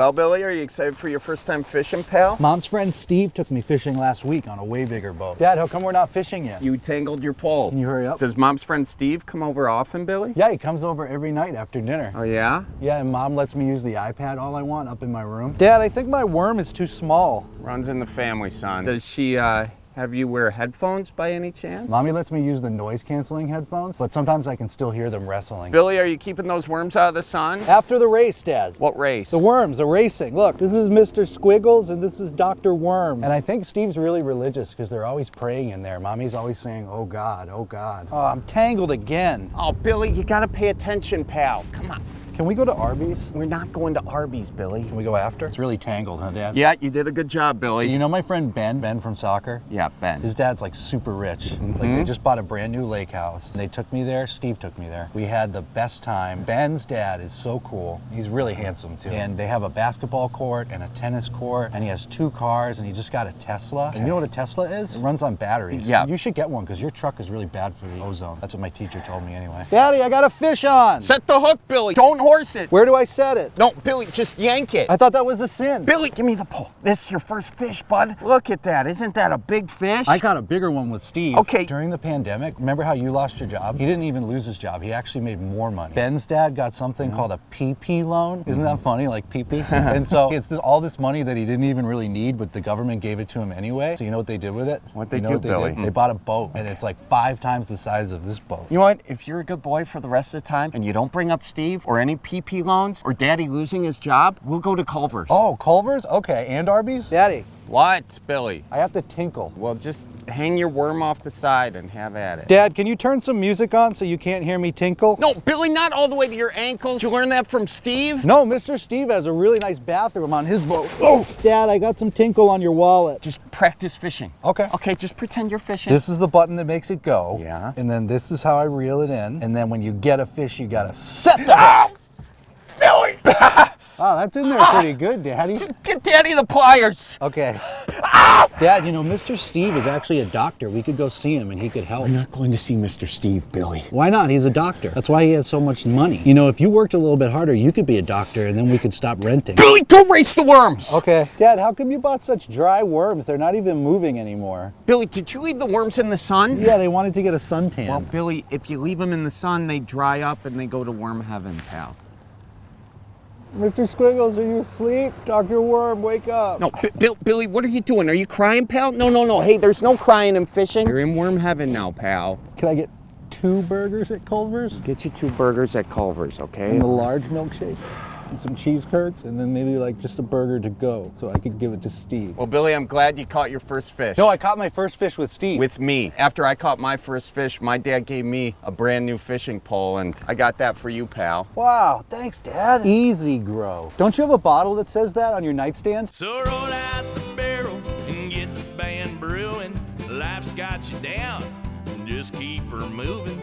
Well, Billy, are you excited for your first time fishing, pal? Mom's friend Steve took me fishing last week on a way bigger boat. Dad, how come we're not fishing yet? You tangled your pole. Can you hurry up? Does Mom's friend Steve come over often, Billy? Yeah, he comes over every night after dinner. Oh, yeah? Yeah, and Mom lets me use the iPad all I want up in my room. Dad, I think my worm is too small. Runs in the family, son. Does she, have you wear headphones by any chance? Mommy lets me use the noise-canceling headphones, but sometimes I can still hear them wrestling. Billy, are you keeping those worms out of the sun? After the race, Dad. What race? The worms are racing. Look, this is Mr. Squiggles and this is Dr. Worm. And I think Steve's really religious because they're always praying in there. Mommy's always saying, oh God, oh God. Oh, I'm tangled again. Oh, Billy, you gotta pay attention, pal. Come on. Can we go to Arby's? We're not going to Arby's, Billy. Can we go after? It's really tangled, huh, Dad? Yeah, you did a good job, Billy. You know my friend Ben from soccer? Yeah, Ben. His dad's like super rich. Like they just bought a brand new lake house. They took me there, Steve took me there. We had the best time. Ben's dad is so cool. He's really handsome too. And they have a basketball court and a tennis court and he has 2 cars and he just got a Tesla. And you know what a Tesla is? It runs on batteries. Yeah. You should get one because your truck is really bad for the ozone. That's what my teacher told me anyway. Daddy, I got a fish on. Set the hook, Billy. Don't horse it. Where do I set it? No, Billy, just yank it. I thought that was a sin. Billy, give me the pole. This is your first fish, bud. Look at that. Isn't that a big fish? I caught a bigger one with Steve. Okay. During the pandemic, remember how you lost your job? He didn't even lose his job. He actually made more money. Ben's dad got something called a PP loan. Isn't that funny? Like PP? And so it's all this money that he didn't even really need, but the government gave it to him anyway. So you know what they did with it? What'd they you know do, what they Billy? did? They bought a boat, and it's like 5 times the size of this boat. You know what? If you're a good boy for the rest of the time and you don't bring up Steve or any PP loans or Daddy losing his job, we'll go to Culver's. Oh, Culver's? Okay, and Arby's? Daddy, What, Billy? I have to tinkle. Well, just hang your worm off the side and have at it. Dad, can you turn some music on so you can't hear me tinkle? No, Billy, not all the way to your ankles. Did you learn that from Steve? No, Mr. Steve has a really nice bathroom on his boat. Oh, Dad, I got some tinkle on your wallet. Just practice fishing. Okay. Okay, just pretend you're fishing. This is the button that makes it go. Yeah. And then this is how I reel it in. And then when you get a fish, you gotta set the hook. Billy! Wow, that's in there pretty good, Daddy. Just get Daddy the pliers. Okay. Dad, you know, Mr. Steve is actually a doctor. We could go see him and he could help. I'm not going to see Mr. Steve, Billy. Why not? He's a doctor. That's why he has so much money. You know, if you worked a little bit harder, you could be a doctor and then we could stop renting. Billy, go race the worms! Okay. Dad, how come you bought such dry worms? They're not even moving anymore. Billy, did you leave the worms in the sun? Yeah, they wanted to get a suntan. Well, Billy, if you leave them in the sun, they dry up and they go to worm heaven, pal. Mr. Squiggles, are you asleep? Dr. Worm, wake up. No, Billy, what are you doing? Are you crying, pal? No. Hey, there's no crying and fishing. You're in worm heaven now, pal. Can I get 2 burgers at Culver's? Get you 2 burgers at Culver's, okay? And the large milkshake? And some cheese curds? And then maybe like just a burger to go so I could give it to Steve. Well, Billy, I'm glad you caught your first fish. No, I caught my first fish with Steve. With me. After I caught my first fish, my dad gave me a brand new fishing pole, and I got that for you, pal. Wow, thanks, Dad. Easy Grow. Don't you have a bottle that says that on your nightstand? So roll out the barrel and get the band brewing. Life's got you down, just keep her moving.